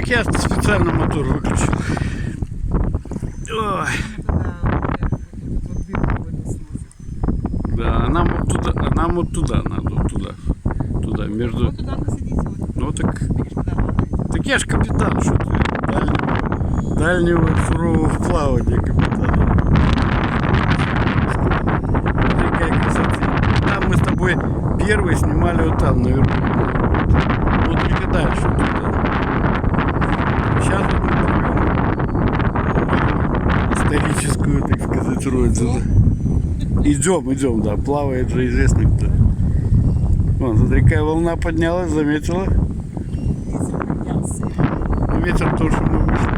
Так я специально мотор выключил. Ой. Да, нам вот туда надо, вот туда, между. Ну так я ж капитан, что ты, дальнего сурового плавания капитан. Какая красота. Там мы с тобой первые снимали вот там наверху. Вот только дальше туда. Сейчас вот мы историческую, так сказать, родину. Идем, да, плавает же известно кто. Вон, смотри, какая волна поднялась, заметила? Ветер тоже мы вышли.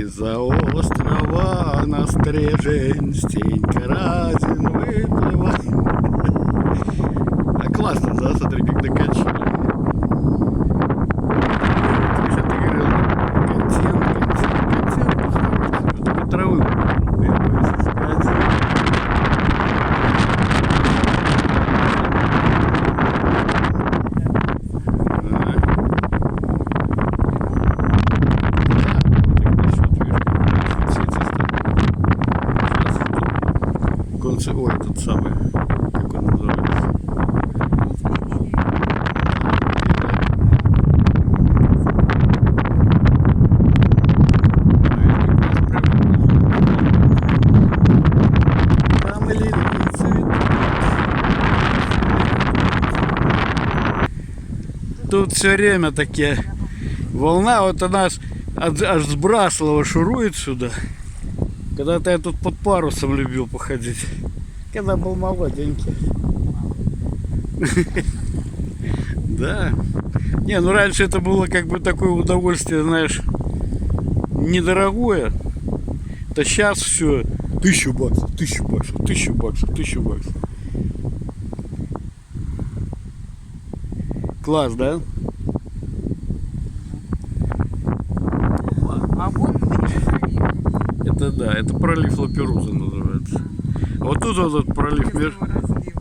Из-за острова на стрежень Стенька Разин выплывал. А классно, да, смотри, как докачали. Ой, этот самый, как он называется? Там или тут все время такие волна, вот она аж сбрасывала, шурует сюда. Когда-то я тут под парусом любил походить. Когда был молоденький. Да. Не, ну раньше это было как бы такое удовольствие, знаешь, недорогое. То сейчас все 1000 баксов, 1000 баксов, 1000 баксов, 1000 баксов. Класс, да? А вон это да, это пролив Лаперуза называется. Вот тут вот пролив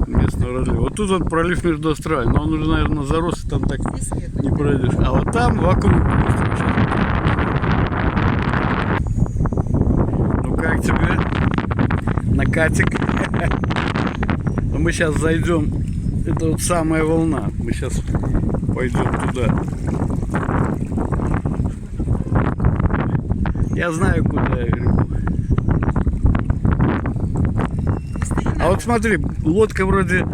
местного разлива. Вот тут вот пролив между островами. Но он уже, наверное, зарос, и там так не пройдешь. А вот там вокруг. Ну как тебе? Накатик. Мы сейчас зайдем. Это вот самая волна. Мы сейчас пойдем туда. Я знаю, куда я гребу. А вот смотри, лодка вроде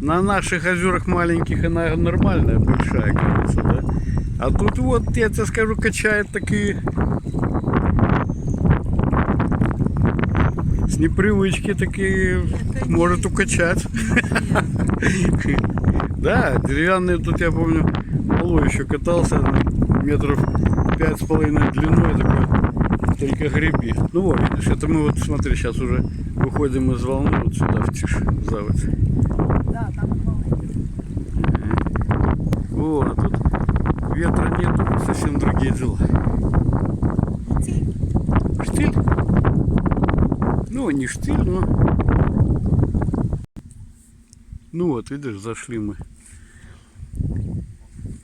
на наших озерах маленьких, она нормальная, большая, кажется, да? А тут вот, я тебе скажу, качает такие... С непривычки такие может укачать. Да, деревянные тут, я помню, малой еще катался, метров 5,5 длиной такой. Только греби. Ну вот, видишь, это мы вот, смотри, сейчас уже выходим из волны вот сюда, в тишь, в заводь. Да, там волны. Вот, тут ветра нету, совсем другие дела. Штиль? Ну, не штиль, но... Ну вот, видишь, зашли мы.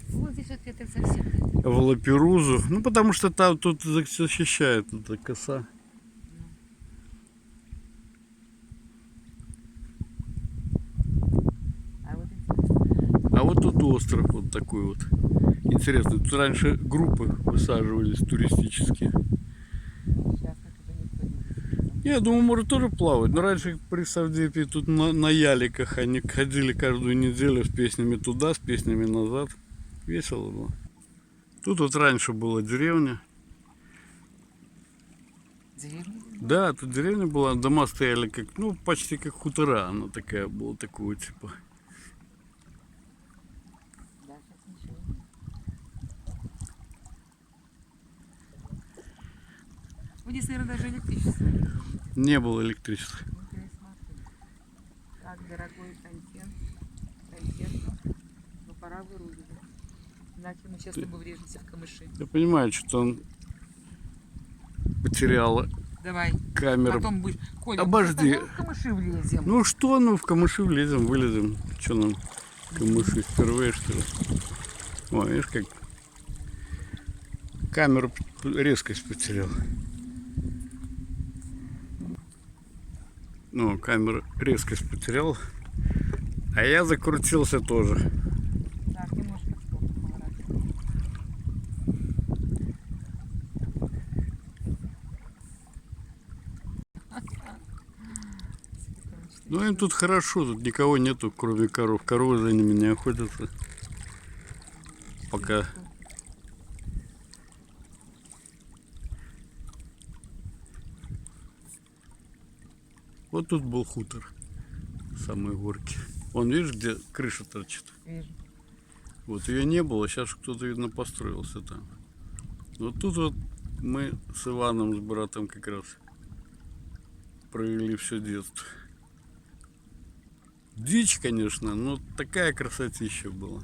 Вот здесь вот ветер совсем. В Лаперузу. Ну, потому что там тут защищает эта коса. А вот тут остров вот такой вот. Интересно, тут раньше группы высаживались туристические. Я думаю, может тоже плавать. Но раньше при Савдепе тут на яликах они ходили каждую неделю с песнями туда, с песнями назад. Весело было. Тут вот раньше была деревня. Деревня? Да, тут деревня была, дома стояли как, ну, почти как хутора. Она такая была, такого типа. Да, сейчас ничего. Вот здесь, наверное, даже электричество. Не было электричества. Так, дорогой контент. Но пора выруливать. Иначе мы сейчас с тобой врежемся в камыши. Я понимаю, что он потерял Давай. камеру. Потом будет. Коля, Обожди. в камыши влезем. Ну что, ну в камыши влезем, вылезем. Что нам? Камыши впервые, что ли. О, видишь, как камеру резкость потерял. Ну, камера резкость потерял. А я закрутился тоже. Так, немножко в сторону поворачивай. Ну им тут хорошо, тут никого нету, кроме коров. Коровы за ними не охотятся. Пока. Вот тут был хутор. Самой горки. Вон, видишь, где крыша торчит? Вижу. Вот ее не было, сейчас кто-то, видно, построился там. Вот тут вот мы с Иваном, с братом как раз провели все детство. Дичь, конечно, но такая красотища была.